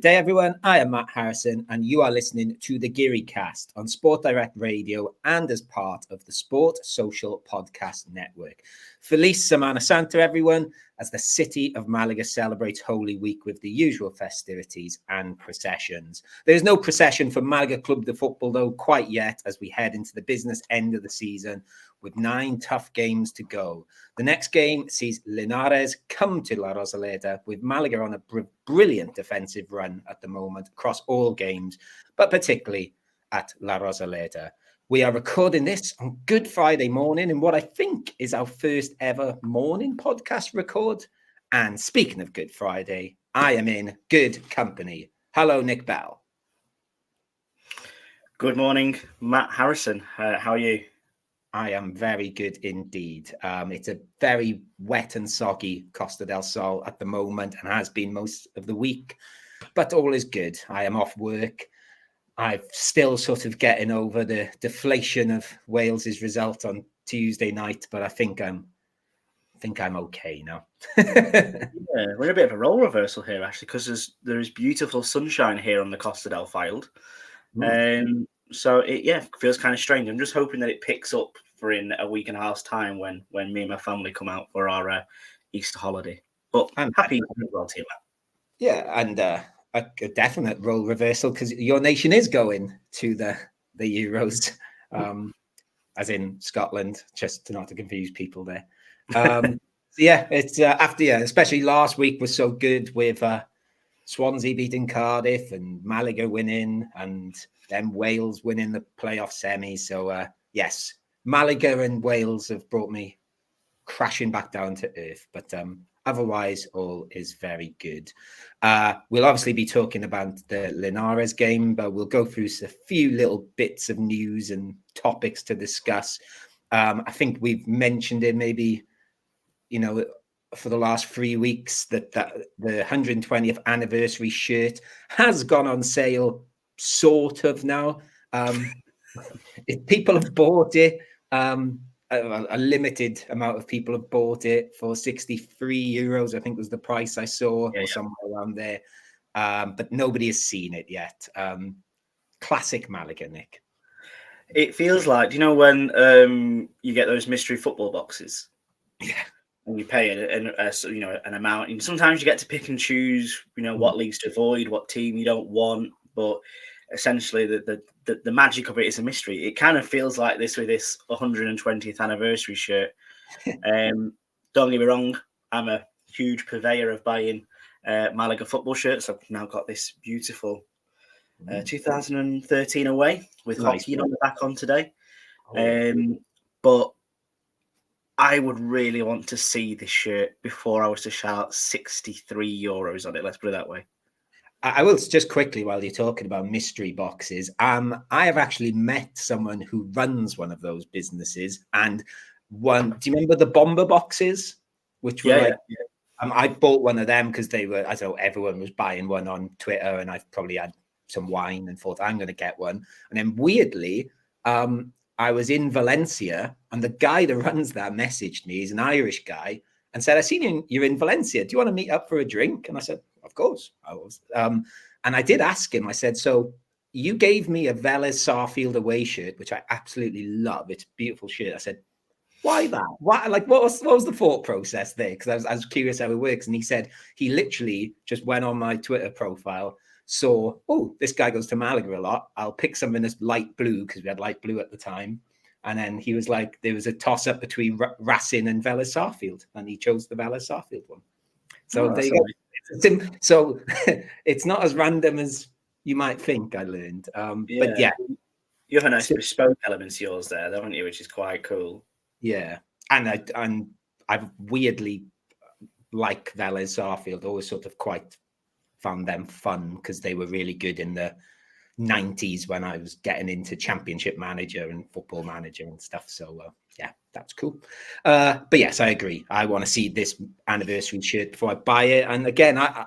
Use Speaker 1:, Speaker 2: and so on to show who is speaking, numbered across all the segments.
Speaker 1: day, everyone. I am Matt Harrison, and you are listening to the Geary Cast on Sport Direct Radio and as part of the Sport Social Podcast Network. Feliz Semana Santa, everyone, as the city of Malaga celebrates Holy Week with the usual festivities and processions. There's no procession for Malaga Club de Football, though, quite yet, as we head into the business end of the season with 9 tough games to go. The next game sees Linares come to La Rosaleda, with Malaga on a brilliant defensive run at the moment across all games, but particularly at La Rosaleda. We are recording this on Good Friday morning in what I think is our first ever morning podcast record. And speaking of Good Friday, I am in good company. Hello, Nick Bell.
Speaker 2: Good morning, Matt Harrison. How are you?
Speaker 1: I am very good indeed. It's a very wet and soggy Costa del Sol at the moment and has been most of the week, but all is good. I am off work. I'm still sort of getting over the deflation of Wales's result on Tuesday night, but I think I'm okay now.
Speaker 2: Yeah, we're in a bit of a role reversal here, actually, because there is beautiful sunshine here on the Costa del Field. So it feels kind of strange. I'm just hoping that it picks up for in a week and a half's time when me and my family come out for our Easter holiday. But I'm happy as well to you, Matt.
Speaker 1: Yeah, and a definite role reversal because your nation is going to the Euros, as in Scotland, just not to confuse people there. It's especially last week was so good with Swansea beating Cardiff and Malaga winning and then Wales winning the playoff semis. So yes, Malaga and Wales have brought me crashing back down to earth, but otherwise all is very good. We'll obviously be talking about the Linares game, but we'll go through a few little bits of news and topics to discuss. I think we've mentioned it maybe, for the last 3 weeks that the 120th anniversary shirt has gone on sale sort of now. If people have bought it, a limited amount of people have bought it for €63, I think was the price I saw, or somewhere around there. But nobody has seen it yet. Classic Malaga, Nick.
Speaker 2: It feels like, when you get those mystery football boxes?
Speaker 1: Yeah.
Speaker 2: And you pay an amount, and sometimes you get to pick and choose, what leagues to avoid, what team you don't want. But essentially, the magic of it is a mystery. It kind of feels like this with this 120th anniversary shirt. Don't get me wrong, I'm a huge purveyor of buying Malaga football shirts. I've now got this beautiful 2013 away with hockey on the back on today. But I would really want to see this shirt before I was to shout €63 on it. Let's put it that way.
Speaker 1: I will just quickly, while you're talking about mystery boxes, I have actually met someone who runs one of those businesses. And do you remember the bomber boxes? Which were I bought one of them because they were, I don't know, everyone was buying one on Twitter, and I've probably had some wine and thought I'm going to get one. And then weirdly, I was in Valencia, and the guy that runs that messaged me. He's an Irish guy, and said, "I seen you're in Valencia. Do you want to meet up for a drink?" And I said, "Of course, I was." And I did ask him. I said, "So you gave me a Vélez Sarsfield away shirt, which I absolutely love. It's a beautiful shirt." I said, "Why that? Why? Like, what was the thought process there?" Because I was curious how it works. And he said he literally just went on my Twitter profile, saw, "Oh, this guy goes to Malaga a lot. I'll pick something that's light blue," because we had light blue at the time. And then he was like, there was a toss up between Racing and Vélez Sarsfield, and he chose the Vélez Sarsfield one. So there you go. So it's not as random as you might think, I learned. But yeah.
Speaker 2: You have a nice bespoke element to yours there, don't you, which is quite cool.
Speaker 1: Yeah. And I've weirdly, like Vélez Sarsfield, always sort of quite found them fun because they were really good in the 90s when I was getting into Championship Manager and Football Manager and stuff. So that's cool. But yes, I agree. I want to see this anniversary shirt before I buy it. And again, I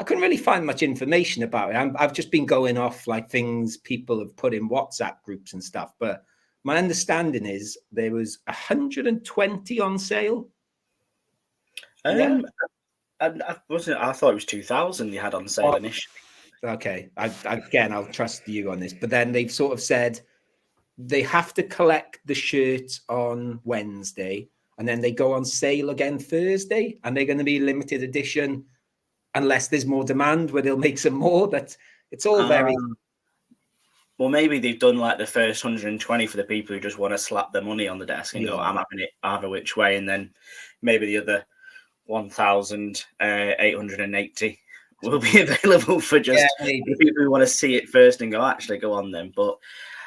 Speaker 1: couldn't really find much information about it. I've just been going off like things people have put in WhatsApp groups and stuff. But my understanding is there was 120 on sale.
Speaker 2: I thought it was 2,000 you had on sale initially.
Speaker 1: okay, again, I'll trust you on this. But then they've sort of said they have to collect the shirt on Wednesday, and then they go on sale again Thursday, and they're going to be limited edition unless there's more demand, where they'll make some more. But it's all very.
Speaker 2: Well, maybe they've done like the first 120 for the people who just want to slap their money on the desk and go, I'm having it either which way. And then maybe the other 1,880 will be available for just the people who want to see it first and go, actually, go on then. But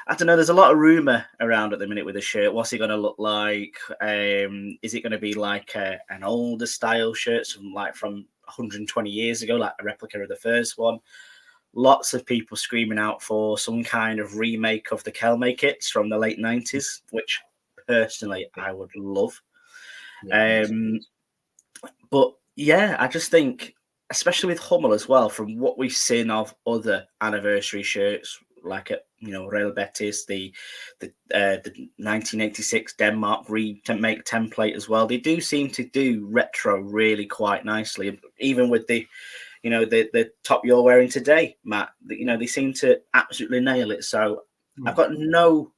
Speaker 2: I don't know. There's a lot of rumor around at the minute with the shirt. What's it going to look like? Is it going to be like an older style shirt, from 120 years ago, like a replica of the first one? Lots of people screaming out for some kind of remake of the Kelme kits from the late 90s, which personally I would love. But yeah, I just think, especially with Hummel as well, from what we've seen of other anniversary shirts, like at Real Betis, the 1986 Denmark remake template as well, they do seem to do retro really quite nicely, even with the top you're wearing today, Matt. They seem to absolutely nail it. So I've got no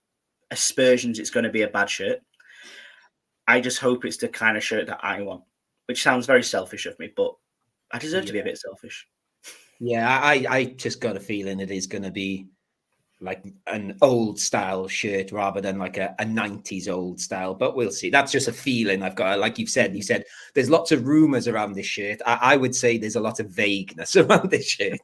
Speaker 2: aspersions it's going to be a bad shirt. I just hope it's the kind of shirt that I want, which sounds very selfish of me, but I deserve to be a bit selfish.
Speaker 1: Yeah, I just got a feeling it is going to be like an old style shirt rather than like a 90s old style, but we'll see. That's just a feeling I've got. Like you said there's lots of rumors around this shirt. I would say there's a lot of vagueness around this shirt.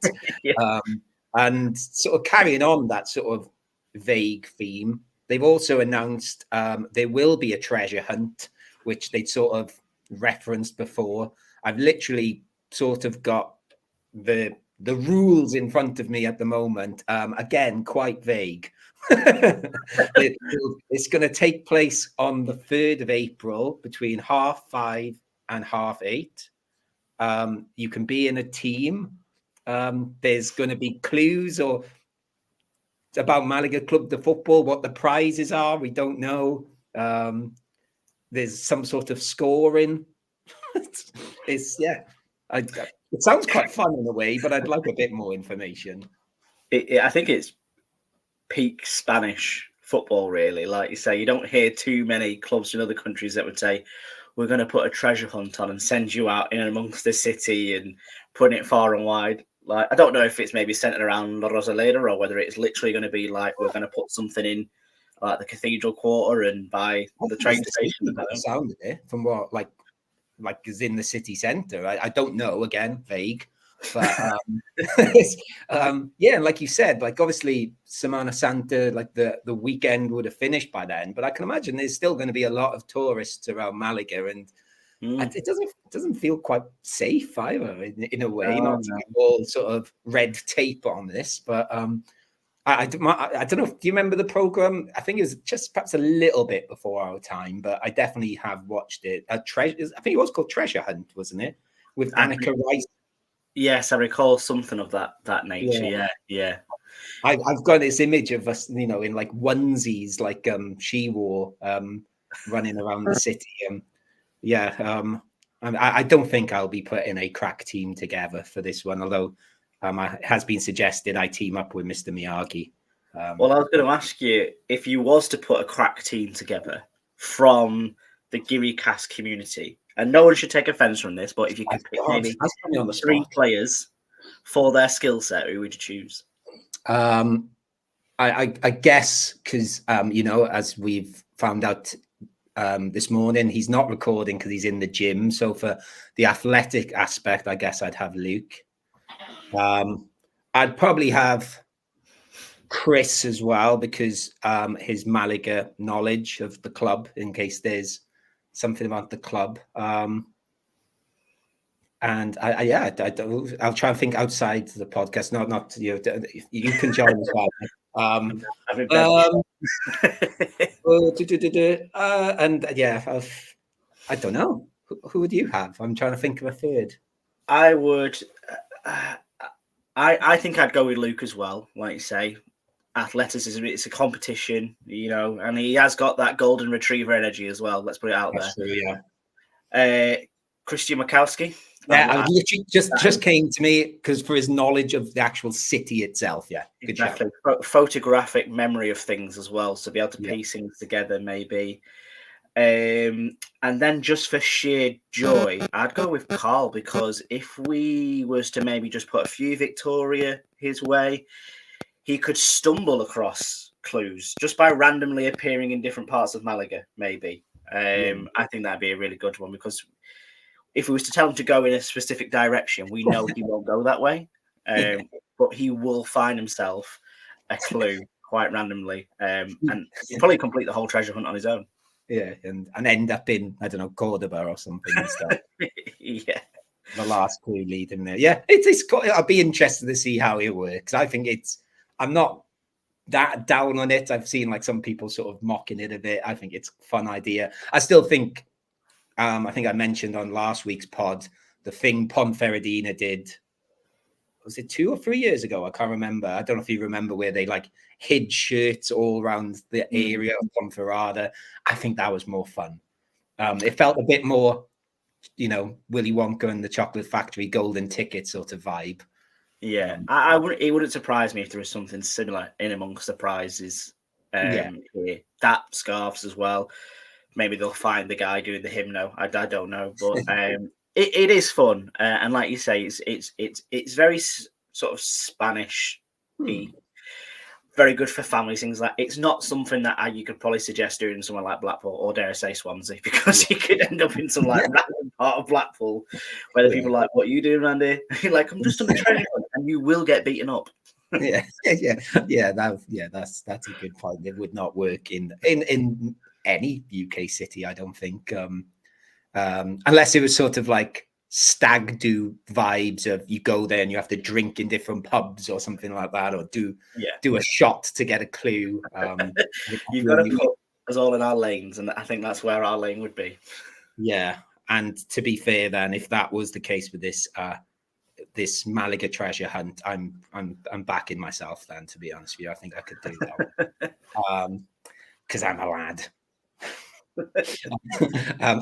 Speaker 1: And sort of carrying on that sort of vague theme, they've also announced there will be a treasure hunt, which they'd sort of referenced before. I've literally sort of got the rules in front of me at the moment. Again, quite vague. It's going to take place on the 3rd of April between 5:30 and 8:30. You can be in a team. There's going to be clues or about Malaga Club de Football, what the prizes are. We don't know. There's some sort of scoring. It sounds quite fun in a way, but I'd like a bit more information.
Speaker 2: I think it's peak Spanish football, really. Like you say, you don't hear too many clubs in other countries that would say, we're going to put a treasure hunt on and send you out in amongst the city and putting it far and wide. Like, I don't know if it's maybe centered around Rosaleda or whether it's literally going to be like, we're going to put something in like the Cathedral Quarter and by the train station.
Speaker 1: Sounded it from what like is in the city centre. I don't know, again, vague. But like you said, like obviously Semana Santa, like the weekend would have finished by then. But I can imagine there's still going to be a lot of tourists around Malaga, and it doesn't feel quite safe either in a way. Not all sort of red tape on this, but I don't know. Do you remember the program? I think it was just perhaps a little bit before our time, but I definitely have watched it. I think it was called Treasure Hunt, wasn't it? With Annika Rice.
Speaker 2: Yes, I recall something of that nature. Yeah.
Speaker 1: I've got this image of us, in like onesies, like she wore, running around the city. I don't think I'll be putting a crack team together for this one, although. It has been suggested I team up with Mr. Miyagi.
Speaker 2: Well, I was going to ask you, if you was to put a crack team together from the Giri cast community, and no one should take offense from this, but if you could pick maybe 3 players for their skill set, who would you choose?
Speaker 1: I guess because, as we've found out this morning, he's not recording because he's in the gym. So for the athletic aspect, I guess I'd have Luke. I'd probably have Chris as well, because his Malaga knowledge of the club, in case there's something about the club. And I'll try and think outside the podcast. Not you. You can join as well. I don't know. Who would you have? I'm trying to think of a third.
Speaker 2: I would. I think I'd go with Luke as well. Like you say, athleticism, it's a competition, and he has got that golden retriever energy as well. Let's put it out there.
Speaker 1: True, yeah.
Speaker 2: Christian Mikowski.
Speaker 1: Yeah, I literally just came to me because for his knowledge of the actual city itself. Yeah, good
Speaker 2: exactly. Photographic memory of things as well, so be able to piece things together maybe. And then just for sheer joy, I'd go with Carl, because if we was to maybe just put a few Victoria his way, he could stumble across clues just by randomly appearing in different parts of Malaga, maybe. I think that'd be a really good one, because if we was to tell him to go in a specific direction, we know he won't go that way. But he will find himself a clue quite randomly, and probably complete the whole treasure hunt on his own.
Speaker 1: Yeah, and end up in, I don't know, Cordoba or something and stuff.
Speaker 2: Yeah.
Speaker 1: The last clue leading there. Yeah, it's I'll be interested to see how it works. I think I'm not that down on it. I've seen like some people sort of mocking it a bit. I think it's a fun idea. I still think, I think I mentioned on last week's pod, the thing Ponferradina did, was it 2 or 3 years ago? I can't remember. I don't know if you remember, where they like hid shirts all around the area of Ponferrada. I think that was more fun. It felt a bit more, Willy Wonka and the Chocolate Factory golden ticket sort of vibe.
Speaker 2: Yeah, it wouldn't surprise me if there was something similar in amongst the prizes. Here. That scarves as well. Maybe they'll find the guy doing the hymno. I don't know, but it is fun, and like you say, it's very sort of Spanish. Very good for families, things like. It's not something that you could probably suggest doing somewhere like Blackpool, or dare I say Swansea, because you could end up in some like random part of Blackpool where the people are like, "What are you doing, Randy?" You're like, "I'm just on the train," and you will get beaten up.
Speaker 1: That's a good point. It would not work in any UK city, I don't think, unless it was sort of like stag do vibes of you go there and you have to drink in different pubs or something like that, or do a shot to get a clue.
Speaker 2: You've got to put us all in our lanes, and I think that's where our lane would be.
Speaker 1: Yeah, and to be fair, then, if that was the case with this Malaga treasure hunt, I'm backing myself. Then, to be honest with you, I think I could do that one, because I'm a lad.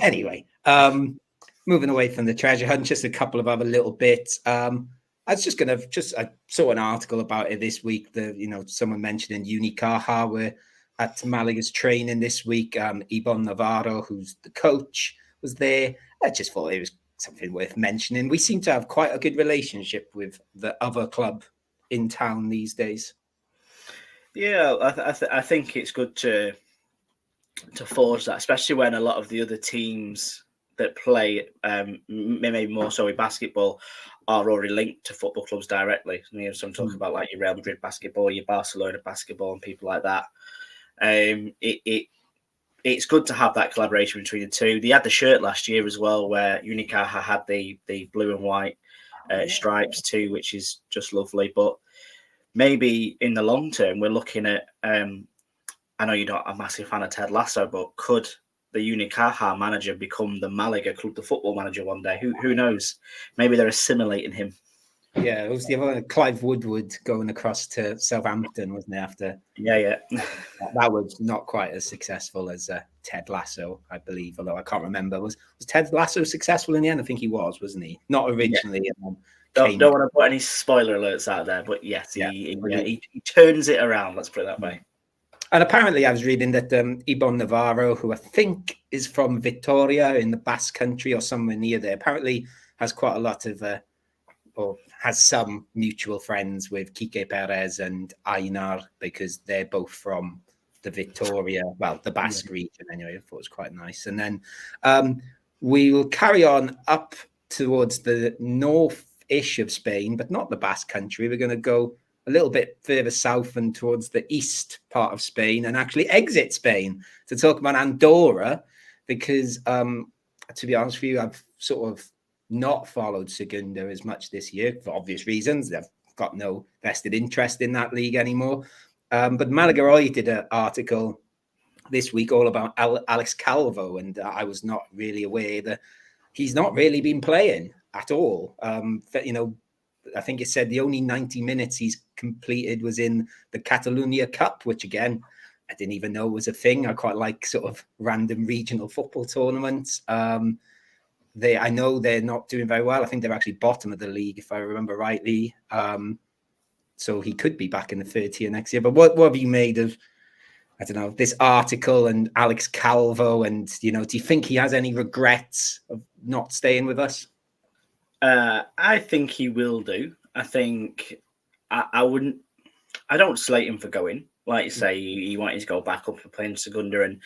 Speaker 1: Anyway, moving away from the treasure hunt, just a couple of other little bits. I was just I saw an article about it this week. Someone mentioning Unicaja were at Malaga's training this week. Ibon Navarro, who's the coach, was there. I just thought it was something worth mentioning. We seem to have quite a good relationship with the other club in town these days.
Speaker 2: Yeah, I think it's good to forge that, especially when a lot of the other teams that play, maybe more so with basketball, are already linked to football clubs directly. So I'm talking about like your Real Madrid basketball, your Barcelona basketball, and people like that. It's good to have that collaboration between the two. They had the shirt last year as well, where Unicaja had the blue and white stripes too, which is just lovely. But maybe in the long term, we're looking at. I know you're not a massive fan of Ted Lasso, but could the Unicaja manager become the Malaga club, the football manager one day? Who knows? Maybe they're assimilating him.
Speaker 1: Yeah, it was the other Clive Woodward going across to Southampton, wasn't it? After that was not quite as successful as Ted Lasso, I believe. Although I can't remember, was Ted Lasso successful in the end? I think he was, wasn't he? Not originally.
Speaker 2: Yeah. Don't want to put any spoiler alerts out there, but yes, he turns it around. Let's put it that way.
Speaker 1: And apparently, I was reading that Ibon Navarro, who I think is from Vitoria in the Basque Country or somewhere near there, apparently has quite a lot of, or has some mutual friends with Quique Perez and Ainar, because they're both from the Vitoria, the Basque region anyway. I thought it was quite nice. And then we will carry on up towards the north-ish of Spain, but not the Basque Country. We're going to go a little bit further south and towards the east part of Spain, and actually exit Spain to talk about Andorra, because to be honest with you, I've sort of not followed Segunda as much this year for obvious reasons. They've got no vested interest in that league anymore. But Malaga Hoy did an article this week all about Alex Calvo, and I was not really aware that he's not really been playing at all. I think it said the only 90 minutes he's completed was in the Catalunya Cup, which again, I didn't even know was a thing. I quite like sort of random regional football tournaments. I know they're not doing very well. I think they're actually bottom of the league, if I remember rightly. So he could be back in the third tier next year. But what have you made of, I don't know, this article and Alex Calvo? And, do you think he has any regrets of not staying with us?
Speaker 2: I think he will do. I think I wouldn't. I don't slate him for going. Like you say, he wanted to go back up and play in Segunda, and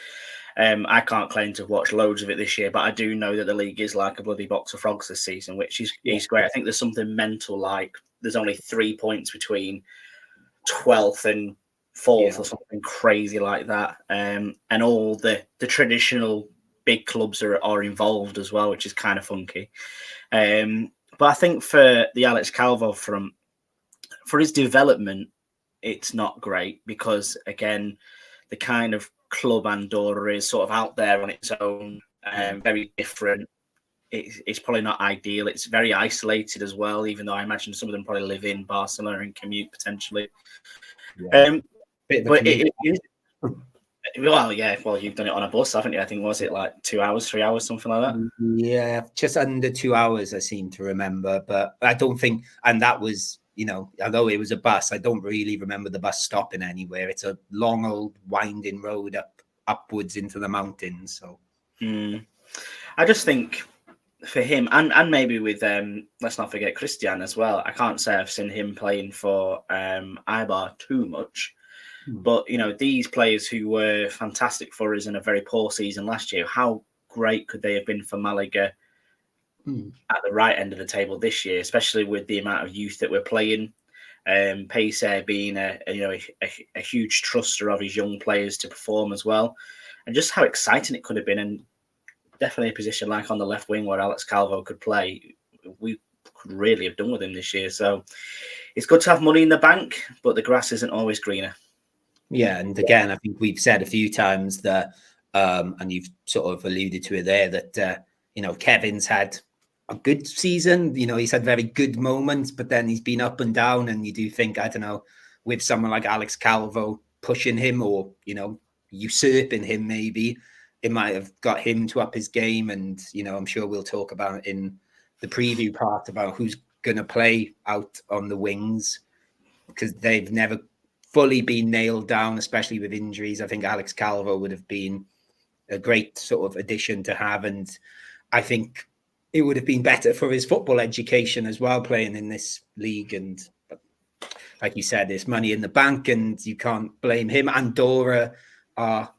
Speaker 2: I can't claim to have watched loads of it this year, but I do know that the league is like a bloody box of frogs this season, which is great. I think there's something mental, like there's only 3 points between 12th and 4th or something crazy like that, and all the traditional big clubs are involved as well, which is kind of funky. But I think for the Alex Calvo for his development, it's not great because, again, the kind of club Andorra is sort of out there on its own, very different. It's probably not ideal. It's very isolated as well, even though I imagine some of them probably live in Barcelona and commute potentially. But it is. Well, yeah. Well, you've done it on a bus, haven't you? I think, was it like 2 hours, 3 hours, something like that?
Speaker 1: Yeah, just under 2 hours, I seem to remember. But I don't think, and that was, although it was a bus, I don't really remember the bus stopping anywhere. It's a long, old, winding road upwards into the mountains. So
Speaker 2: I just think for him, and maybe with let's not forget Christian as well. I can't say I've seen him playing for Eibar too much. But, these players who were fantastic for us in a very poor season last year, how great could they have been for Malaga at the right end of the table this year, especially with the amount of youth that we're playing. Pacer being a huge truster of his young players to perform as well. And just how exciting it could have been. And definitely a position like on the left wing where Alex Calvo could play, we could really have done with him this year. So it's good to have money in the bank, but the grass isn't always greener.
Speaker 1: Yeah, and again, I think we've said a few times that, and you've sort of alluded to it there, that, Kevin's had a good season. He's had very good moments, but then he's been up and down. And you do think, I don't know, with someone like Alex Calvo pushing him or, usurping him, maybe it might have got him to up his game. And, I'm sure we'll talk about in the preview part about who's going to play out on the wings, because they've never fully been nailed down, especially with injuries. I think Alex Calvo would have been a great sort of addition to have. And I think it would have been better for his football education as well, playing in this league. And like you said, there's money in the bank and you can't blame him. Andorra are,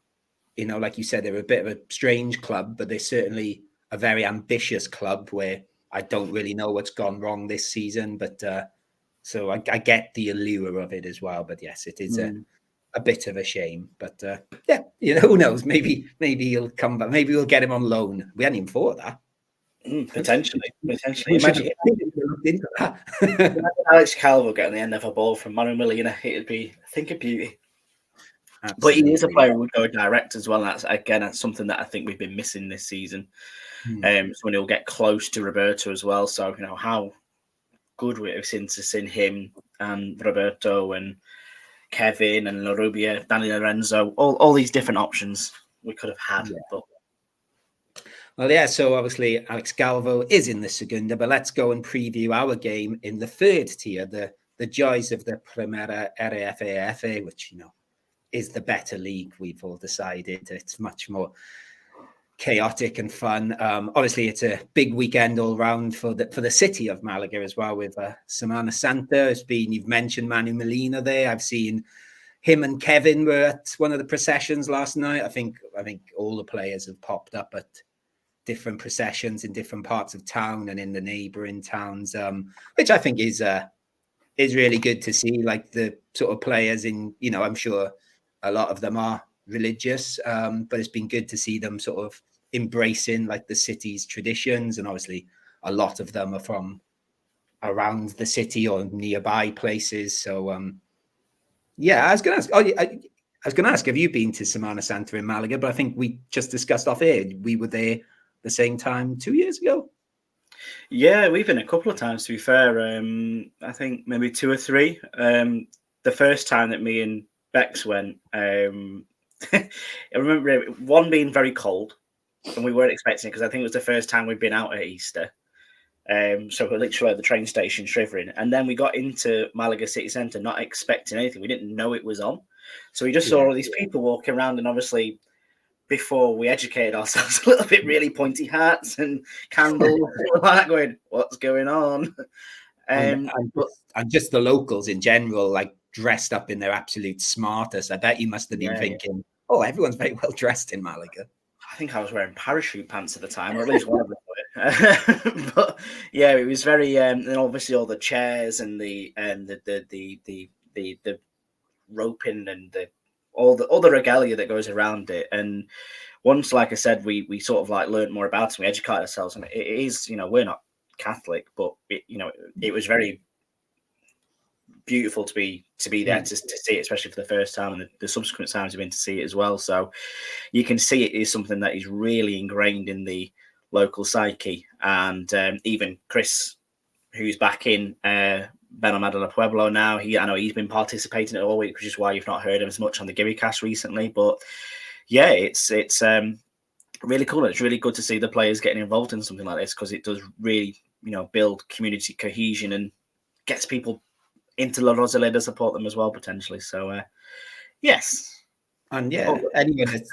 Speaker 1: like you said, they're a bit of a strange club, but they're certainly a very ambitious club where I don't really know what's gone wrong this season. But so I get the allure of it as well. But yes, it is a bit of a shame. But who knows? Maybe he'll come back. Maybe we'll get him on loan. We hadn't even thought of that.
Speaker 2: Potentially. Imagine Alex Calvo getting the end of a ball from Manu Molina. It'd be, I think, a beauty. Absolutely. But he is a player who would go direct as well. That's something that I think we've been missing this season. So when he'll get close to Roberto as well. So how good we have seen him and Roberto and Kevin and Larubia, Danny Lorenzo, all these different options we could have had.
Speaker 1: Yeah.
Speaker 2: But
Speaker 1: well, yeah, so obviously Alex Calvo is in the Segunda, but let's go and preview our game in the third tier, the joys of the Primera RFAFA, which, is the better league, we've all decided. It's much more chaotic and fun. Obviously, it's a big weekend all round for the city of Malaga as well, with Semana Santa. You've mentioned Manu Molina there. I've seen him and Kevin were at one of the processions last night. I think all the players have popped up at different processions in different parts of town and in the neighboring towns, which I think is really good to see. Like the sort of players in, I'm sure a lot of them are religious, but it's been good to see them sort of embracing like the city's traditions. And obviously a lot of them are from around the city or nearby places. So I was going to ask, have you been to Semana Santa in Malaga? But I think we just discussed off air. We were there the same time 2 years ago.
Speaker 2: Yeah, we've been a couple of times, to be fair. I think maybe 2 or 3. The first time that me and Bex went, I remember one being very cold, and we weren't expecting it because I think it was the first time we'd been out at Easter. So we're literally at the train station shivering. And then we got into Malaga city centre not expecting anything. We didn't know it was on. So we just saw all these people walking around, and obviously before we educated ourselves a little bit, really pointy hats and candles. We're like going, what's going on?
Speaker 1: And just the locals in general, like dressed up in their absolute smartest. I bet you must have been thinking, oh, everyone's very well dressed in Malaga.
Speaker 2: I think I was wearing parachute pants at the time, or at least one of them. But yeah, it was very, and obviously all the chairs and the roping and all the regalia that goes around it. And once, like I said, we sort of like learned more about it, we educated ourselves, and it is, we're not Catholic, but it was very beautiful to be there to see it, especially for the first time, and the subsequent times we've been to see it as well. So you can see it is something that is really ingrained in the local psyche. And even Chris, who's back in Benalmádena del Pueblo now, I know he's been participating all week, which is why you've not heard him as much on the Gibbycast recently. But yeah, it's really cool. It's really good to see the players getting involved in something like this, because it does really, build community cohesion and gets people into La Rosaleda, support them as well, potentially. So, yes.
Speaker 1: And yeah,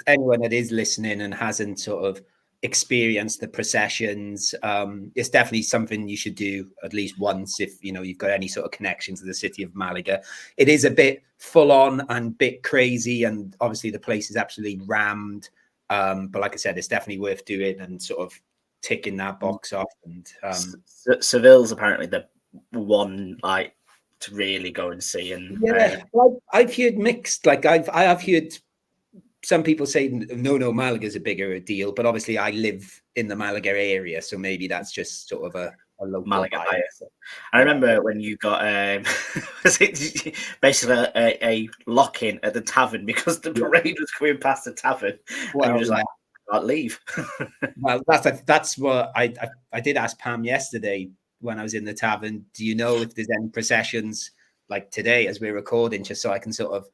Speaker 1: anyone that is listening and hasn't sort of experienced the processions, it's definitely something you should do at least once if, you've got any sort of connection to the city of Malaga. It is a bit full on and bit crazy, and obviously the place is absolutely rammed. But like I said, it's definitely worth doing and sort of ticking that box off. And
Speaker 2: Seville's apparently the one like to really go and see. And
Speaker 1: I've heard mixed. Like I have heard some people say no, Malaga's a bigger deal, but obviously I live in the Malaga area, so maybe that's just sort of a local
Speaker 2: Malaga bias. I remember when you got basically a lock-in at the tavern because the parade was coming past the tavern. Well, and you just like, I can't leave.
Speaker 1: Well, that's what I did ask Pam yesterday when I was in the tavern. Do you know if there's any processions like today as we're recording, just so I can sort of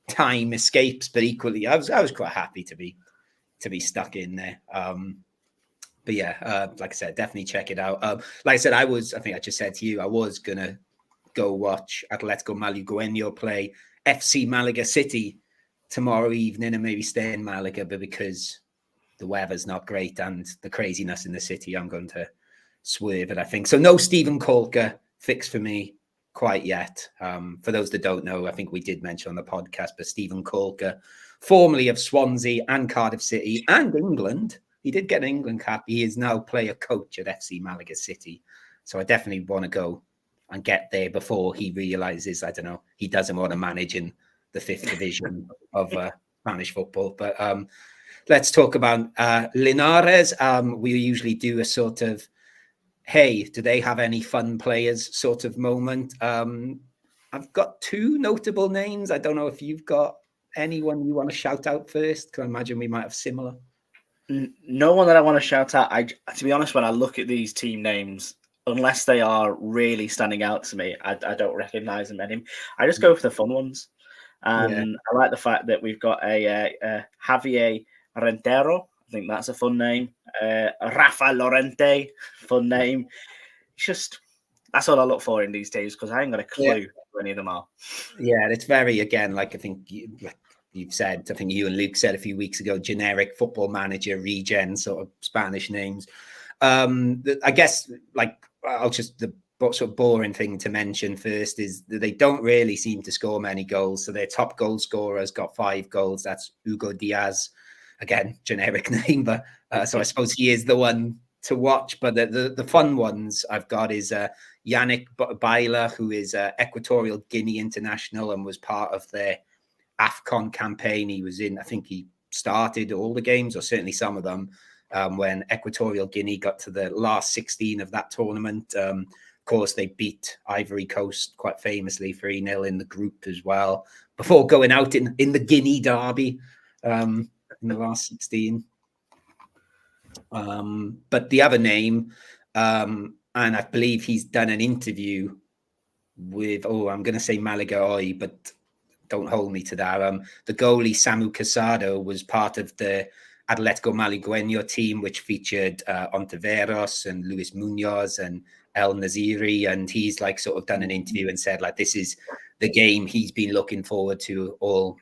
Speaker 1: time escapes? But equally, I was quite happy to be stuck in there. But yeah, like I said, definitely check it out. Like I said, I think I just said to you, I was gonna go watch Atletico Malagueño play FC Malaga City tomorrow evening and maybe stay in Malaga, but because the weather's not great and the craziness in the city, I'm going to swerve it, I think. So no Stephen Colker fix for me quite yet. For those that don't know, I think we did mention on the podcast, but Stephen Colker, formerly of Swansea and Cardiff City and England, he did get an England cap. He is now player coach at FC Malaga City. So I definitely want to go and get there before he realizes, I don't know, he doesn't want to manage in the 5th division of Spanish football. But let's talk about Linares. We usually do a sort of, hey, do they have any fun players sort of moment? I've got 2 notable names. I don't know if you've got anyone you want to shout out first, because I imagine we might have similar.
Speaker 2: No one that I want to shout out. To be honest, when I look at these team names, unless they are really standing out to me, I don't recognize them anymore. I just go for the fun ones. And I like the fact that we've got a Javier Rentero. I think that's a fun name. Rafa Lorente, fun name. It's just, that's all I look for in these teams, because I ain't got a clue who any of them are.
Speaker 1: Yeah, it's very, again, like I think you've said, I think you and Luke said a few weeks ago, generic football manager, regen, sort of Spanish names. I guess, like, the sort of boring thing to mention first is that they don't really seem to score many goals. So their top goal scorer has got 5 goals. That's Hugo Diaz. Again, generic name, but so I suppose he is the one to watch. But the fun ones I've got is Yannick Baila, who is Equatorial Guinea international and was part of their AFCON campaign. He was in, I think he started all the games, or certainly some of them, when Equatorial Guinea got to the last 16 of that tournament. Of course, they beat Ivory Coast quite famously 3-0 in the group as well, before going out in the Guinea derby in the last 16. But the other name, and I believe he's done an interview with, I'm going to say Malaga, but don't hold me to that. The goalie Samu Casado was part of the Atletico Malagueño team, which featured Ontiveros and Luis Munoz and El Naziri, and he's like sort of done an interview and said like this is the game he's been looking forward to all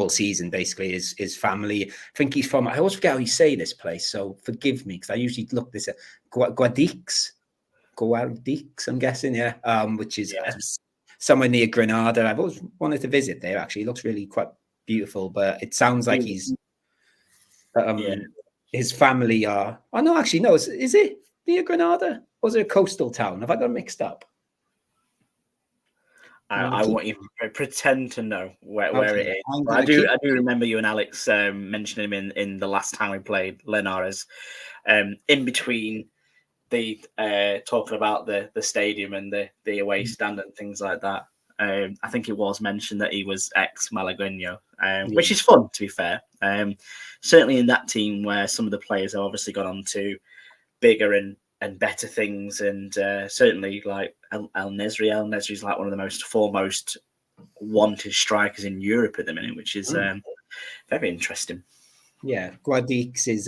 Speaker 1: season. Basically, his family. I think he's from. I always forget how you say this place, so forgive me because I usually look this at Guadix. I'm guessing, yeah, which is somewhere near Granada. I've always wanted to visit there. Actually, it looks really quite beautiful, but it sounds like he's his family are. Oh no, actually, no. Is it near Granada or is it a coastal town? Have I got it mixed up?
Speaker 2: I won't even pretend to know where it is. I do remember you and Alex mentioning him in the last time we played Linares. In between the talking about the stadium and the away stand and things like that. I think it was mentioned that he was ex-Malagueño, which is fun, to be fair. Certainly in that team where some of the players have obviously gone on to bigger and better things, and certainly like El Nesri. El Nesri is like one of the most foremost wanted strikers in Europe at the minute, which is very interesting.
Speaker 1: Yeah, Guadix is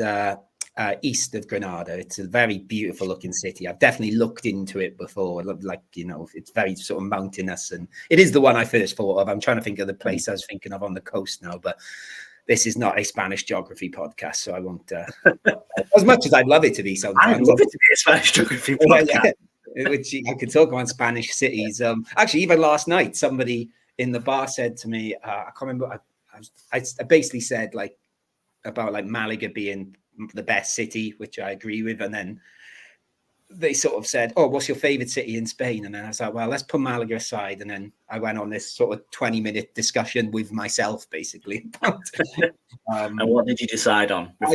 Speaker 1: east of Granada. It's a very beautiful looking city. I've definitely looked into it before. Like, it's very sort of mountainous, and it is the one I first thought of. I'm trying to think of the place I was thinking of on the coast now, but this is not a Spanish geography podcast, so I won't. As much as I'd love it to be sometimes.
Speaker 2: I'd love it to be a Spanish geography podcast.
Speaker 1: Which I could talk about Spanish cities. Actually, even last night, somebody in the bar said to me, I can't remember. I basically said like about like Malaga being the best city, which I agree with, and then they sort of said, "Oh, what's your favorite city in Spain?" And then I was like, "Well, let's put Malaga aside." And then I went on this sort of 20-minute discussion with myself, basically.
Speaker 2: And what did you decide on?
Speaker 1: I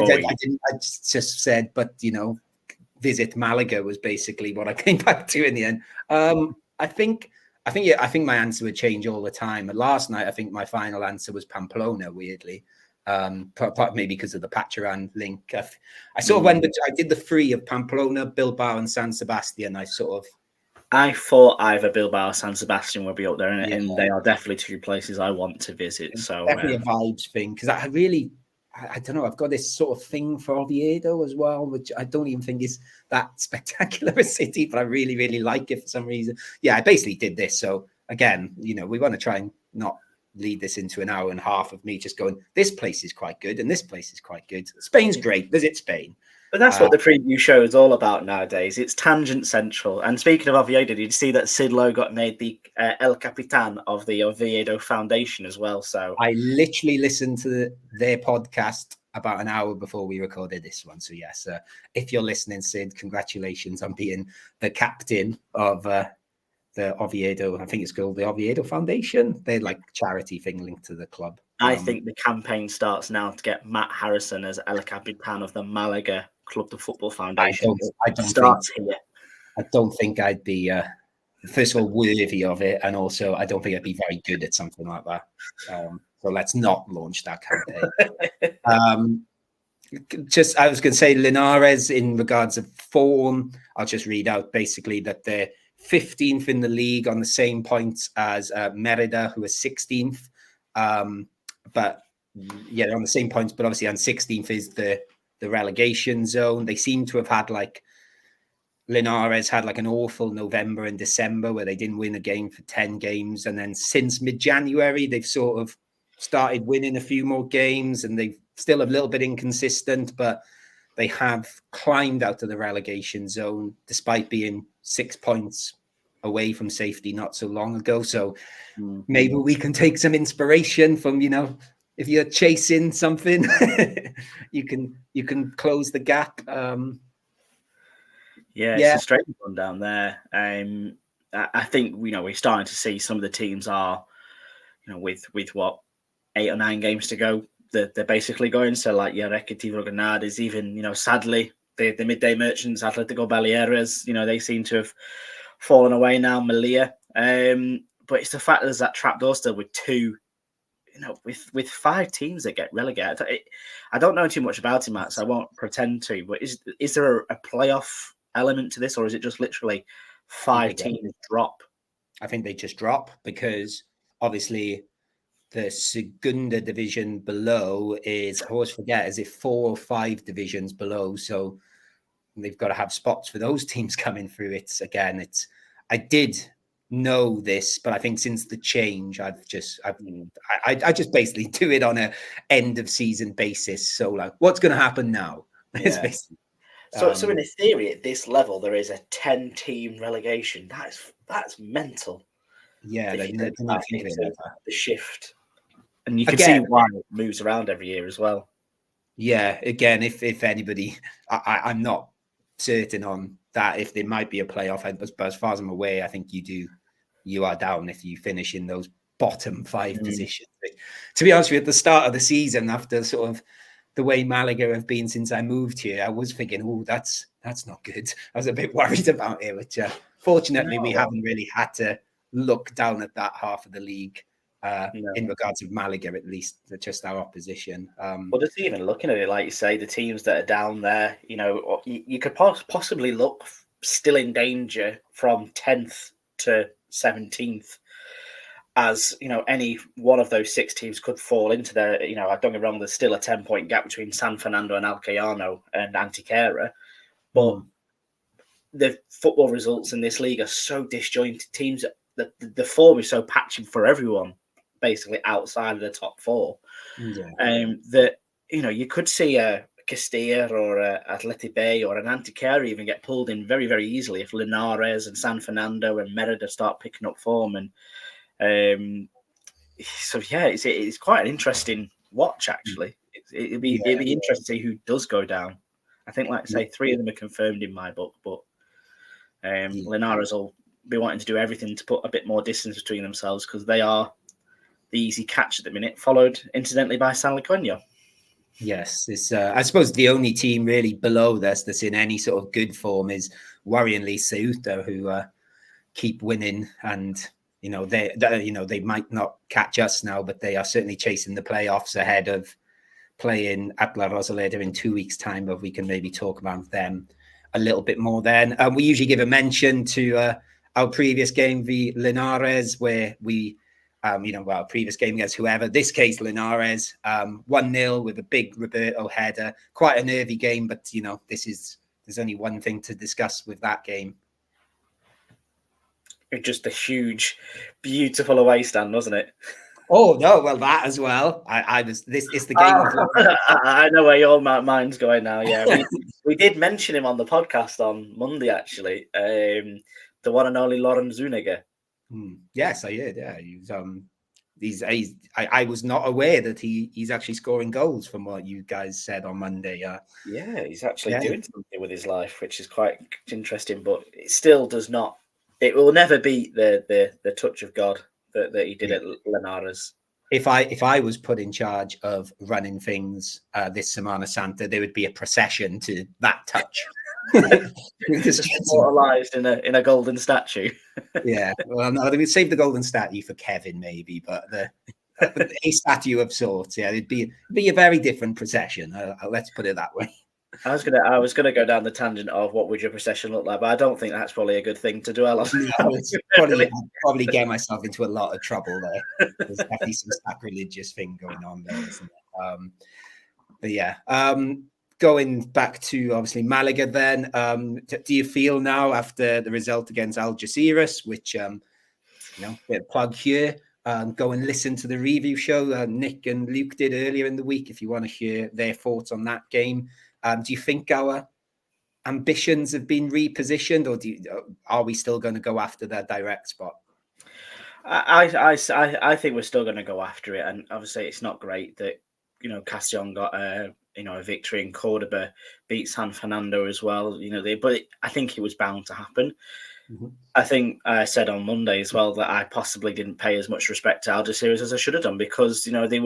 Speaker 1: just said, but visit Malaga was basically what I came back to in the end. I think my answer would change all the time. And last night, I think my final answer was Pamplona. Weirdly. Maybe because of the Pacharan link. I sort of went, I did the three of Pamplona, Bilbao, and San Sebastian. I
Speaker 2: thought either Bilbao or San Sebastian would be up there, and they are definitely two places I want to visit. So
Speaker 1: definitely a vibes thing, because I don't know, I've got this sort of thing for Oviedo as well, which I don't even think is that spectacular a city, but I really, really like it for some reason. Yeah, I basically did this. So again, we want to try and not lead this into an hour and a half of me just going, this place is quite good and this place is quite good. Spain's great. Visit Spain.
Speaker 2: But that's what the preview show is all about nowadays. It's tangent central. And speaking of Oviedo, did you see that Sid Lowe got made the El Capitan of the Oviedo Foundation as well? So
Speaker 1: I literally listened to their podcast about an hour before we recorded this one. So yes, if you're listening, Sid, congratulations on being the captain of the Oviedo, I think it's called the Oviedo Foundation. They're like charity thing linked to the club.
Speaker 2: I think the campaign starts now to get Matt Harrison as El Capitan of the Malaga Club de Football Foundation. I
Speaker 1: don't think I'd be, first of all, worthy of it. And also, I don't think I'd be very good at something like that. So let's not launch that campaign. I was going to say Linares in regards of form. I'll just read out basically that they're 15th in the league on the same points as Merida, who is 16th. But yeah, they're on the same points, but obviously on 16th is the relegation zone. They seem to have had Linares had an awful November and December where they didn't win a game for 10 games. And then since mid-January, they've sort of started winning a few more games, and they've still a little bit inconsistent, but they have climbed out of the relegation zone despite being 6 points away from safety not so long ago. So maybe we can take some inspiration from, if you're chasing something, you can close the gap.
Speaker 2: It's a strange one down there. I think we're starting to see some of the teams are, with what 8 or 9 games to go, they're basically going. So Deportivo Linares, even sadly the midday merchants, Atletico Baleares, they seem to have fallen away now. Melilla, but it's the fact that there's that trapdoor still with 2. With 5 teams that get relegated. I don't know too much about it, Matt, so I won't pretend to. But is there a playoff element to this, or is it just literally 5 teams drop?
Speaker 1: I think they just drop because obviously the Segunda division below is, I always forget, is it 4 or 5 divisions below? So they've got to have spots for those teams coming through. I did know this, but I think since the change, I just basically do it on a end of season basis. So like, what's going to happen now?
Speaker 2: Yeah. So in theory, at this level, there is a 10-team relegation. That's mental.
Speaker 1: Yeah,
Speaker 2: if you
Speaker 1: they're not thinking
Speaker 2: the shift, and you can
Speaker 1: again,
Speaker 2: see why it moves around every year as well.
Speaker 1: Yeah, again, if anybody, I'm not certain on that. If there might be a playoff, but as far as I'm aware, I think you are down if you finish in those bottom 5 positions. To be honest with you, at the start of the season, after sort of the way Malaga have been since I moved here, I was thinking, oh, that's not good. I was a bit worried about it, which fortunately we haven't really had to look down at that half of the league in regards of Malaga, at least, just our opposition.
Speaker 2: Well, just even looking at it, like you say, the teams that are down there, you could possibly look still in danger from 10th to 17th. As any one of those 6 teams could fall into there. Don't get me wrong, there's still a 10-point gap between San Fernando and Alcoyano and Antequera, but the football results in this league are so disjointed. Teams, the form is so patchy for everyone, basically outside of the top 4. That you could see a Castilla or a Athletic Bay or an Antequera even get pulled in very, very easily if Linares and San Fernando and Merida start picking up form. And so yeah, it's quite an interesting watch actually. It'd be interesting to see who does go down. I think, like I say, 3 of them are confirmed in my book, but Linares will be wanting to do everything to put a bit more distance between themselves because they are the easy catch at the minute, followed incidentally by San Luqueño.
Speaker 1: Yes, it's I suppose the only team really below this that's in any sort of good form is worryingly Ceuta, who keep winning, and they might not catch us now, but they are certainly chasing the playoffs ahead of playing at La Rosaleda in 2 weeks' time. But we can maybe talk about them a little bit more then. We usually give a mention to our previous game, the Linares, where we previous game against whoever, this case Linares, 1-0 with a big Roberto header. Quite a nervy game, but there's only one thing to discuss with that game.
Speaker 2: Just a huge, beautiful away stand, wasn't it?
Speaker 1: Oh no, well that as well. It's the game.
Speaker 2: I know where your mind's going now. Yeah, we did mention him on the podcast on Monday actually. The one and only Lauren Zuniga.
Speaker 1: Yes, I did. Yeah, I was not aware that he's actually scoring goals from what you guys said on Monday.
Speaker 2: Yeah, he's actually doing something with his life, which is quite interesting. But it still does not. It will never beat the touch of God that he did at Linares.
Speaker 1: If I was put in charge of running things this Semana Santa, there would be a procession to that touch.
Speaker 2: Immortalized in a golden statue.
Speaker 1: Yeah, well, no, they would save the golden statue for Kevin, maybe, but a statue of sorts. Yeah, it'd be a very different procession. Let's put it that way.
Speaker 2: I was gonna go down the tangent of what would your procession look like, but I don't think that's probably a good thing to dwell on.
Speaker 1: No, I'd probably get myself into a lot of trouble there. There's definitely some sacrilegious thing going on there, isn't it? But yeah, going back to obviously Malaga then, do you feel now after the result against Algeciras, which, bit of plug here, go and listen to the review show Nick and Luke did earlier in the week if you want to hear their thoughts on that game. Do you think our ambitions have been repositioned, or are we still going to go after that direct spot?
Speaker 2: I think we're still going to go after it, and obviously it's not great that Castellón got a victory in Cordoba, beat San Fernando as well. But I think it was bound to happen. Mm-hmm. I think I said on Monday as well that I possibly didn't pay as much respect to Algeciras as I should have done because they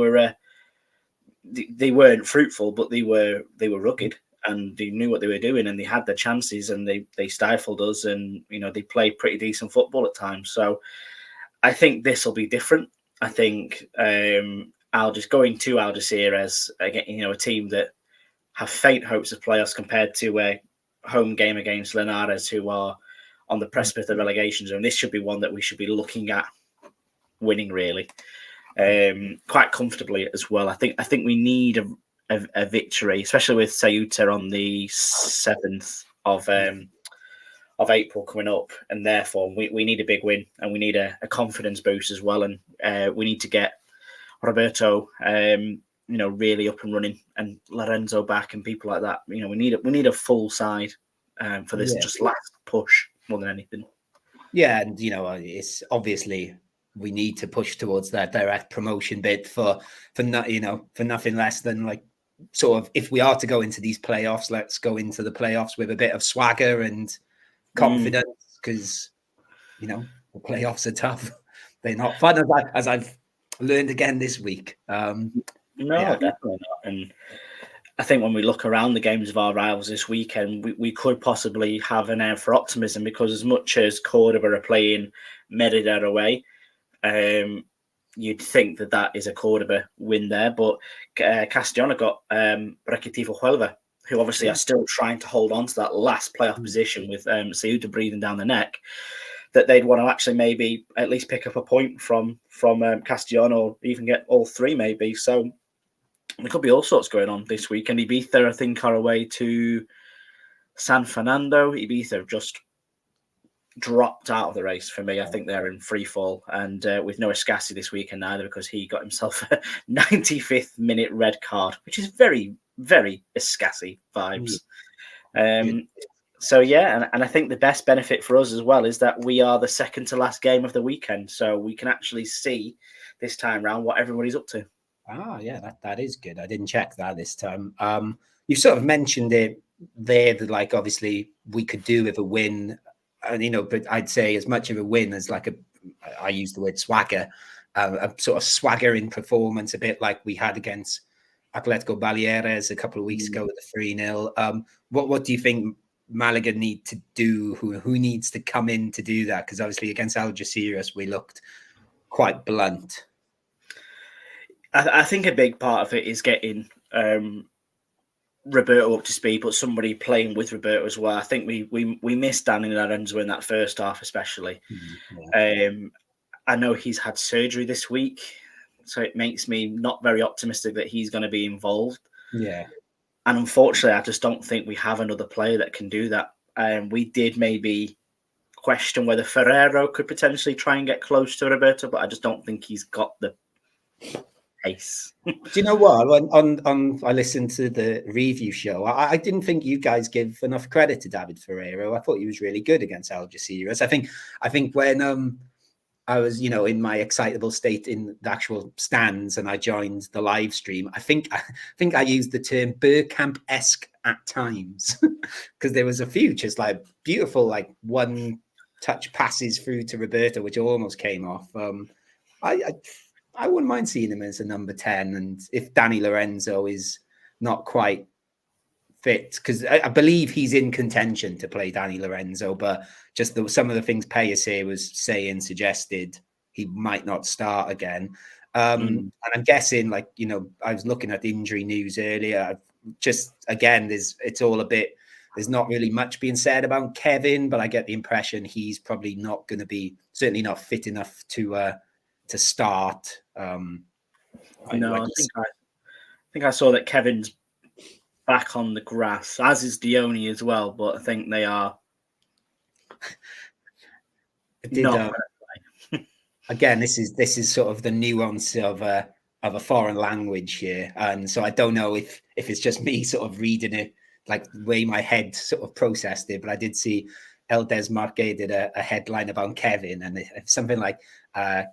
Speaker 2: weren't fruitful, but they were rugged and they knew what they were doing and they had their chances and they stifled us and they played pretty decent football at times. So I think this will be different. I think just going to Algeciras again, a team that have faint hopes of playoffs compared to a home game against Linares, who are on the precipice of the relegation zone. This should be one that we should be looking at winning, really. quite comfortably as well. I think we need a victory, especially with Ceuta on the 7th of April coming up, and therefore we need a big win, and we need a confidence boost as well, and we need to get Roberto really up and running, and Lorenzo back, and people like that. We need a full side for this just last push more than anything.
Speaker 1: Yeah, and it's obviously we need to push towards that direct promotion bid for nothing less than like sort of, if we are to go into these playoffs, let's go into the playoffs with a bit of swagger and confidence, because the playoffs are tough. They're not fun, as I've learned again this week.
Speaker 2: Definitely not. And I think when we look around the games of our rivals this weekend, we could possibly have an air for optimism, because as much as Cordoba are playing Merida away, you'd think that is a Cordoba win there. But Castellón got Deportivo Huelva, who obviously are still trying to hold on to that last playoff position with Ceuta breathing down the neck, that they'd want to actually maybe at least pick up a point from Castellón, or even get all three maybe. So there could be all sorts going on this week. And Ibiza, I think, are away to San Fernando. Ibiza have just dropped out of the race for me. I think they're in free fall, and with no Escassi this weekend either, because he got himself a 95th minute red card, which is very, very Escassi vibes. So yeah, and I think the best benefit for us as well is that we are the second to last game of the weekend, so we can actually see this time round what everybody's up to.
Speaker 1: Yeah, that is good. I didn't check that this time. You sort of mentioned it there, that like obviously we could do with a win, and but I'd say as much of a win as like I use the word swagger, a sort of swaggering performance, a bit like we had against Atletico Baleares a couple of weeks ago with the 3-0. What do you think Malaga need to do? Who needs to come in to do that? Because obviously against Algeciras we looked quite blunt.
Speaker 2: I think a big part of it is getting Roberto up to speed, but somebody playing with Roberto as well. I think we missed Danny Lorenzo in that first half, especially. I know he's had surgery this week, so it makes me not very optimistic that he's going to be involved.
Speaker 1: Yeah.
Speaker 2: And unfortunately, I just don't think we have another player that can do that. We did maybe question whether Ferrero could potentially try and get close to Roberto, but I just don't think he's got the pace.
Speaker 1: Do you know what? I listened to the review show. I didn't think you guys give enough credit to David Ferrero. I thought he was really good against Algeciras. I think when I was, in my excitable state in the actual stands and I joined the live stream, I think I used the term Bergkamp-esque at times, because there was a few just like beautiful, like one touch passes through to Roberto, which almost came off. I wouldn't mind seeing him as a number 10. And if Danny Lorenzo is not quite fit, because I believe he's in contention to play Danny Lorenzo, but just some of the things Pellicer was saying suggested he might not start again. And I'm guessing, I was looking at injury news earlier. Just again, it's all a bit. There's not really much being said about Kevin, but I get the impression he's probably not going to be, certainly not fit enough to start.
Speaker 2: I think I saw that Kevin's back on the grass, as is Dione as well, but I think they are
Speaker 1: again, this is sort of the nuance of a foreign language here, and so I don't know if it's just me sort of reading it like the way my head sort of processed it, but I did see El Desmarque did a headline about Kevin, and it's something like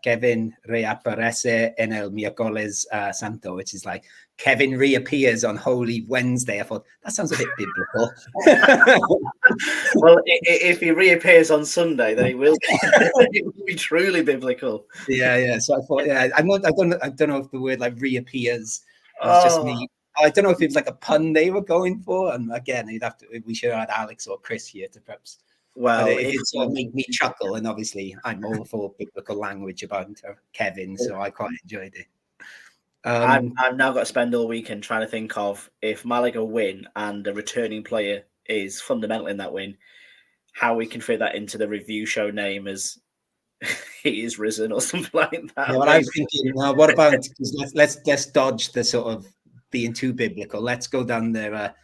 Speaker 1: Kevin reaparece en el miércoles santo, which is like Kevin reappears on Holy Wednesday. I thought that sounds a bit biblical.
Speaker 2: Well, if he reappears on Sunday, then it will be truly biblical.
Speaker 1: Yeah. So I thought, I don't know if the word like reappears was just me. I don't know if it was like a pun they were going for. And again, we should have had Alex or Chris here to perhaps. Well, it sort of made me chuckle, and obviously I'm all for biblical language about Kevin, so I quite enjoyed it.
Speaker 2: I've now got to spend all weekend trying to think of, if Malaga win and a returning player is fundamental in that win, how we can fit that into the review show name as he is risen or something like that.
Speaker 1: Yeah, well, I was thinking, what about, let's dodge the sort of being too biblical. Let's go down their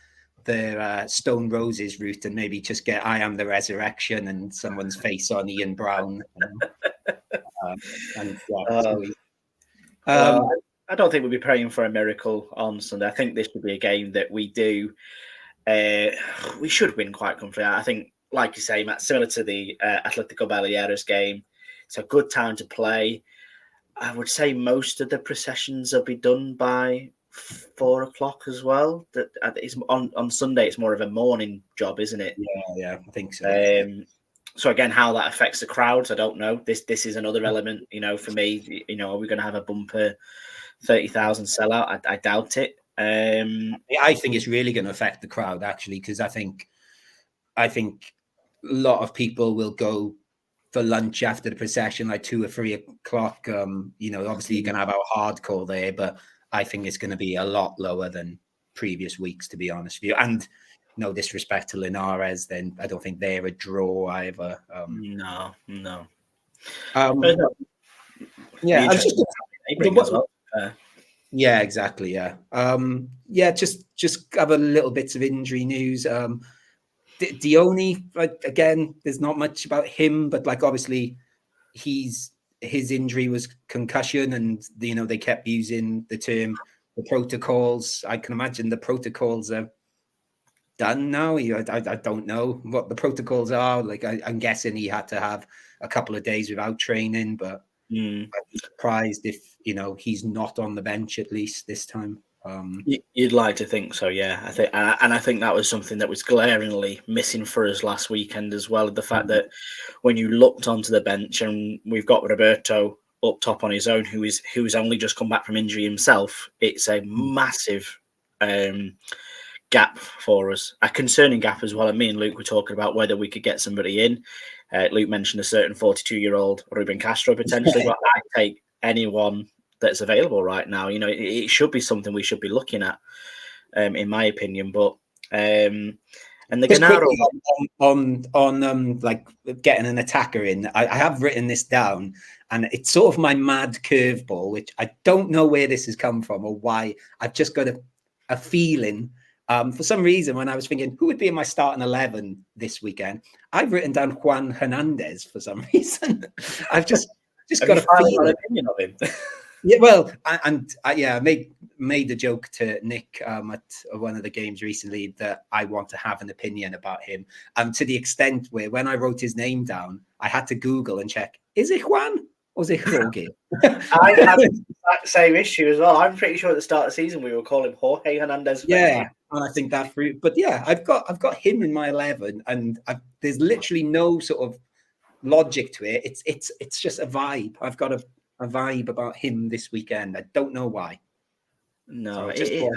Speaker 1: Stone Roses route and maybe just get I Am the Resurrection and someone's face on Ian Brown.
Speaker 2: I don't think we'll be praying for a miracle on Sunday. I think this would be a game that we do. We should win quite comfortably. I think, like you say, Matt, similar to the Atletico Baleares game, it's a good time to play. I would say most of the processions will be done by 4 o'clock as well. That it's on Sunday. It's more of a morning job, isn't it?
Speaker 1: Yeah, I think so.
Speaker 2: So again, how that affects the crowds, I don't know. This is another element. For me, are we going to have a bumper 30,000 sellout? I doubt it.
Speaker 1: I think it's really going to affect the crowd actually, because I think a lot of people will go for lunch after the procession, like 2 or 3 o'clock. Obviously you're going to have our hardcore there, but I think it's going to be a lot lower than previous weeks, to be honest with you. And no disrespect to Linares, then I don't think they're a draw either.
Speaker 2: No.
Speaker 1: Yeah, I was just
Speaker 2: as well.
Speaker 1: Yeah, exactly. Yeah. Just have a little bits of injury news. Dione, again, there's not much about him, but obviously his injury was concussion, and they kept using the term the protocols. I can imagine the protocols are done now. I don't know what the protocols are. I'm guessing he had to have a couple of days without training, but I'd be surprised if he's not on the bench at least this time.
Speaker 2: You'd like to think so, yeah. I think that was something that was glaringly missing for us last weekend as well. The fact that when you looked onto the bench, and we've got Roberto up top on his own, who's only just come back from injury himself, it's a massive gap for us, a concerning gap as well. And me and Luke were talking about whether we could get somebody in. Luke mentioned a certain 42-year-old Ruben Castro potentially, but I take anyone that's available right now. It should be something we should be looking at, in my opinion. But and the Gennaro
Speaker 1: on getting an attacker in, I have written this down, and it's sort of my mad curveball, which I don't know where this has come from or why. I've just got a feeling. For some reason, when I was thinking who would be in my starting 11 this weekend, I've written down Juan Hernandez for some reason. I've just got a feeling.
Speaker 2: Opinion of him.
Speaker 1: Yeah, well, I made the joke to Nick at one of the games recently that I want to have an opinion about him, to the extent where when I wrote his name down, I had to Google and check, is it Juan or is it Jorge?
Speaker 2: I had that same issue as well. I'm pretty sure at the start of the season we were calling Jorge Hernandez.
Speaker 1: Yeah, and I think that through. But yeah, I've got him in my 11, and there's literally no sort of logic to it. It's just a vibe. I've got a vibe about him this weekend. I don't know why.
Speaker 2: No,
Speaker 1: so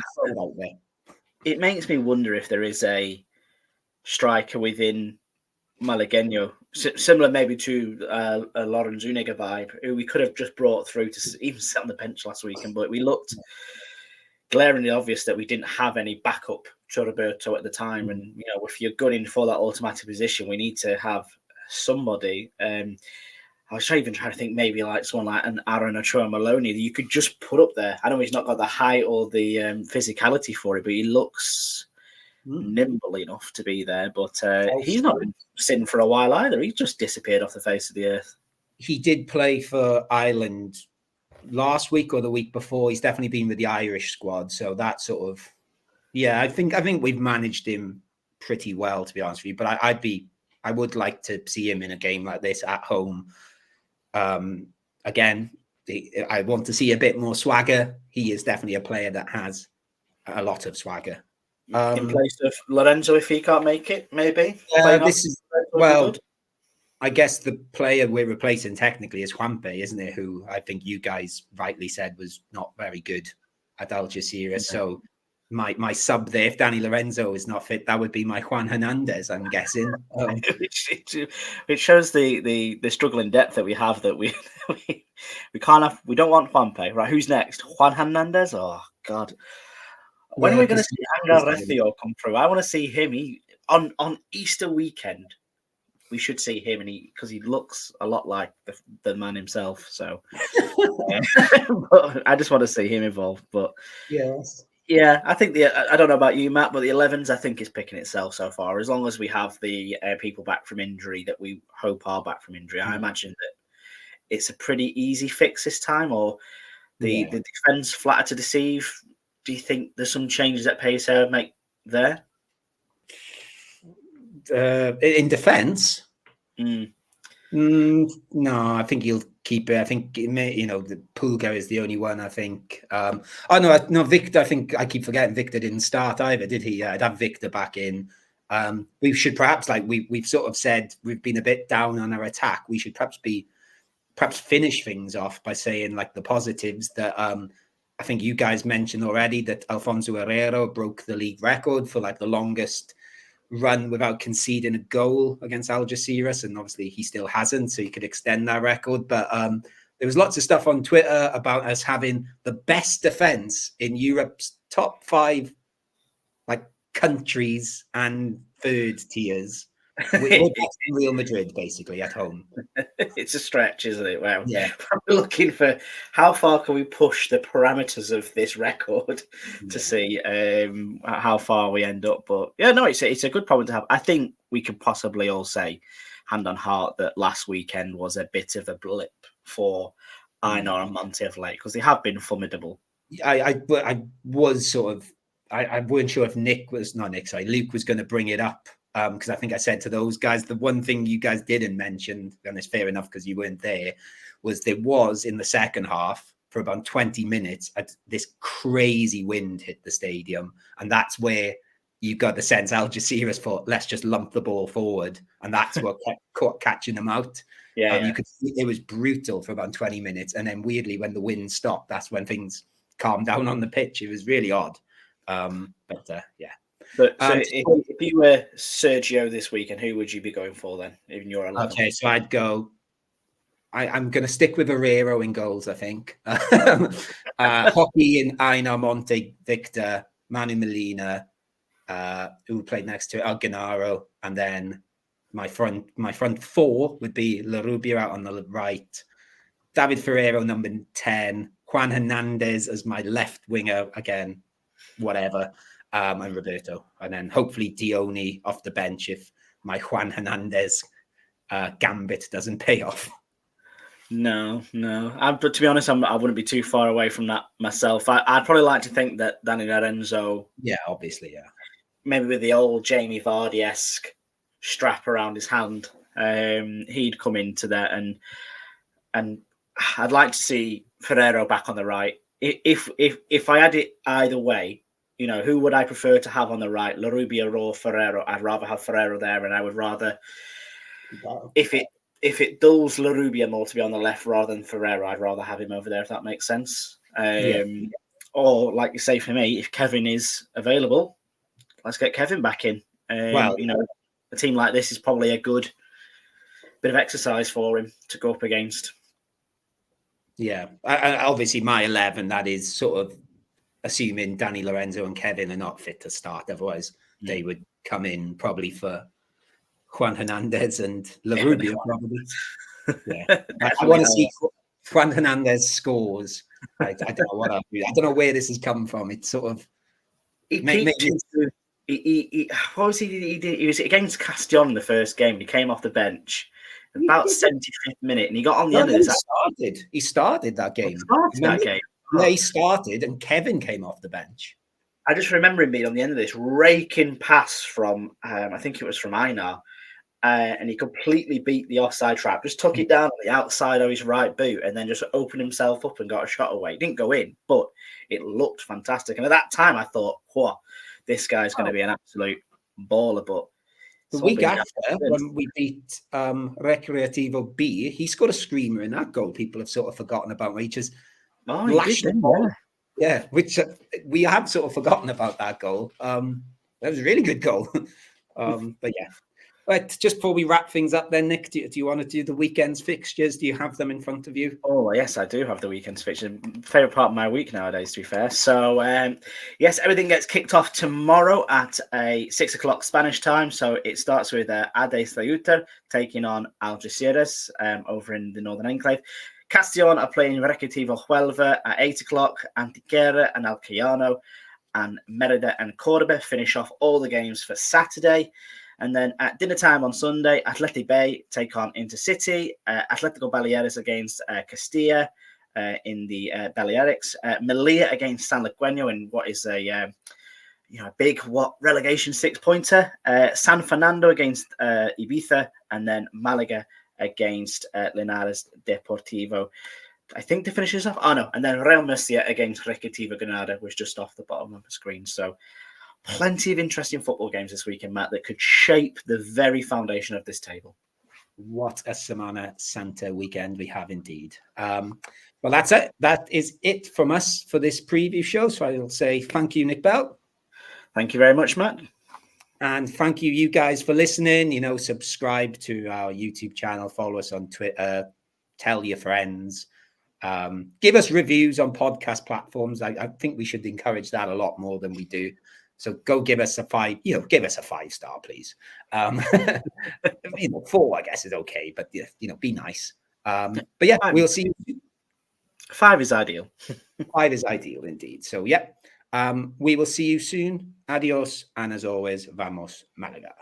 Speaker 2: it makes me wonder if there is a striker within Malagueño, similar maybe to a Lauren Zuniga vibe, who we could have just brought through to even sit on the bench last weekend, but we looked glaringly obvious that we didn't have any backup to Roberto at the time. And if you're gunning for that automatic position, we need to have somebody. I was even trying to think maybe like someone like an Aaron Ochoa Maloney that you could just put up there. I know he's not got the height or the physicality for it, but he looks nimble enough to be there. But he's not been sitting for a while either. He's just disappeared off the face of the earth.
Speaker 1: He did play for Ireland last week or the week before. He's definitely been with the Irish squad. So that sort of, yeah, I think we've managed him pretty well, to be honest with you. But I would like to see him in a game like this at home. Again, I want to see a bit more swagger. He is definitely a player that has a lot of swagger.
Speaker 2: In place of Lorenzo, if he can't make it, maybe.
Speaker 1: I guess the player we're replacing technically is Juanpe, isn't it? Who I think you guys rightly said was not very good at Algeciras. Yeah. So my sub there, if Danny Lorenzo is not fit, that would be my Juan Hernandez, I'm guessing.
Speaker 2: It shows the struggle in depth that we have, that we can't have. We don't want Juanpe, right? Who's next? Juan Hernandez? Oh God! When are we going to see Angel Recio come through? I want to see him on Easter weekend. we should see him, and because he looks a lot like the man himself. So but I just want to see him involved. But
Speaker 1: Yes.
Speaker 2: yeah, I think I don't know about you, Matt, but the 11s I think is picking itself so far. As long as we have the people back from injury that we hope are back from injury, I imagine that it's a pretty easy fix this time. Or the defense flatter to deceive. Do you think there's some changes that Peseiro make there?
Speaker 1: In defence? No, I think he'll keep it. I think the Pulga is the only one. I think. No, Victor. I think I keep forgetting Victor didn't start either, did he? I'd have Victor back in. We should perhaps, like we've sort of said, we've been a bit down on our attack. We should perhaps finish things off by saying like the positives that I think you guys mentioned already, that Alfonso Herrero broke the league record for like the longest run without conceding a goal against Algeciras, and obviously he still hasn't, so he could extend that record. But there was lots of stuff on Twitter about us having the best defense in Europe's top 5 like countries and third tiers. We're back in Real Madrid basically at home.
Speaker 2: It's a stretch, isn't it? Wow.
Speaker 1: Yeah.
Speaker 2: I'm looking for how far can we push the parameters of this record to see how far we end up. But yeah, no, it's a good problem to have. I think we could possibly all say, hand on heart, that last weekend was a bit of a blip for Einar and Monte of late, because they have been formidable.
Speaker 1: I was sort of I weren't sure if Luke was going to bring it up. Because I think I said to those guys, the one thing you guys didn't mention, and it's fair enough because you weren't there, was in the second half for about 20 minutes, this crazy wind hit the stadium. And that's where you got the sense Algeciras thought, let's just lump the ball forward. And that's what kept catching them out. You could see it was brutal for about 20 minutes. And then weirdly, when the wind stopped, that's when things calmed down on the pitch. It was really odd. Yeah.
Speaker 2: But so if you were Sergio this weekend, who would you be going for then, in your 11?
Speaker 1: Okay, so I'd go. I'm going to stick with Herrero in goals, I think. Hockey in Einar, Monte, Victor, Manu Molina, who played next to Gennaro, and then my front 4 would be Larrubia out on the right, David Ferreiro number 10, Juan Hernandez as my left winger again, whatever. And Roberto, and then hopefully Dione off the bench if my Juan Hernandez gambit doesn't pay off.
Speaker 2: No. But to be honest, I wouldn't be too far away from that myself. I'd probably like to think that Danny Lorenzo,
Speaker 1: obviously,
Speaker 2: maybe with the old Jamie Vardy-esque strap around his hand, he'd come into that, and I'd like to see Ferrero back on the right. If I had it either way, who would I prefer to have on the right, Larrubia or Ferrero? I'd rather have Ferrero there, and I would rather, if it dulls Larrubia more to be on the left rather than Ferrero, I'd rather have him over there, if that makes sense. Or, like you say, for me, if Kevin is available, let's get Kevin back in. A team like this is probably a good bit of exercise for him to go up against.
Speaker 1: Yeah, obviously my 11, that is sort of assuming Danny Lorenzo and Kevin are not fit to start. Otherwise, they would come in probably for Juan Hernandez and Larrubia, probably. Yeah, I want to see Juan Hernandez scores. I don't know what I don't know where this has come from. It's sort of
Speaker 2: he was against Castion in the first game. He came off the bench about 75th minute, and he got on the end of this.
Speaker 1: He started that game. Yeah, he started, and Kevin came off the bench.
Speaker 2: I just remember him being on the end of this raking pass from, I think it was from Einar, and he completely beat the offside trap, just took it down on the outside of his right boot, and then just opened himself up and got a shot away. It didn't go in, but it looked fantastic. And at that time, I thought, whoa, this guy's going to be an absolute baller. But
Speaker 1: the week after, when we beat Recreativo B, he scored a screamer in that goal. People have sort of forgotten about, which is which we have sort of forgotten about that goal. That was a really good goal. But yeah. Right, just before we wrap things up then, Nick, do you want to do the weekend's fixtures? Do you have them in front of you?
Speaker 2: Oh, yes, I do have the weekend's fixture. Favourite part of my week nowadays, to be fair. So, yes, everything gets kicked off tomorrow at 6 o'clock Spanish time. So it starts with Ade Ceuta taking on Algeciras over in the Northern Enclave. Castellón are playing Recreativo Huelva at 8 o'clock. Antequera and Alcoyano and Merida and Cordoba finish off all the games for Saturday. And then at dinner time on Sunday, Athletic Bay take on Intercity, Atletico Baleares against Castilla in the Balearics, Melilla against San Luqueño in what is a big relegation 6-pointer, San Fernando against Ibiza, and then Malaga against Linares Deportivo. I think the finishes off. Oh no, and then Real Murcia against Recreativo Granada was just off the bottom of the screen. So plenty of interesting football games this weekend, Matt, that could shape the very foundation of this table.
Speaker 1: What a Semana Santa weekend we have indeed. Well, that's it. That is it from us for this preview show. So I'll say thank you, Nick Bell.
Speaker 2: Thank you very much, Matt.
Speaker 1: And thank you guys for listening. Subscribe to our YouTube channel, follow us on Twitter, tell your friends. Give us reviews on podcast platforms. I think we should encourage that a lot more than we do. So go give us a 5, give us a 5-star, please. 4, I guess, is okay, but be nice. But yeah, we'll see you.
Speaker 2: 5 is ideal.
Speaker 1: 5 is ideal indeed. So yeah, we will see you soon. Adios, and as always, vamos Malaga.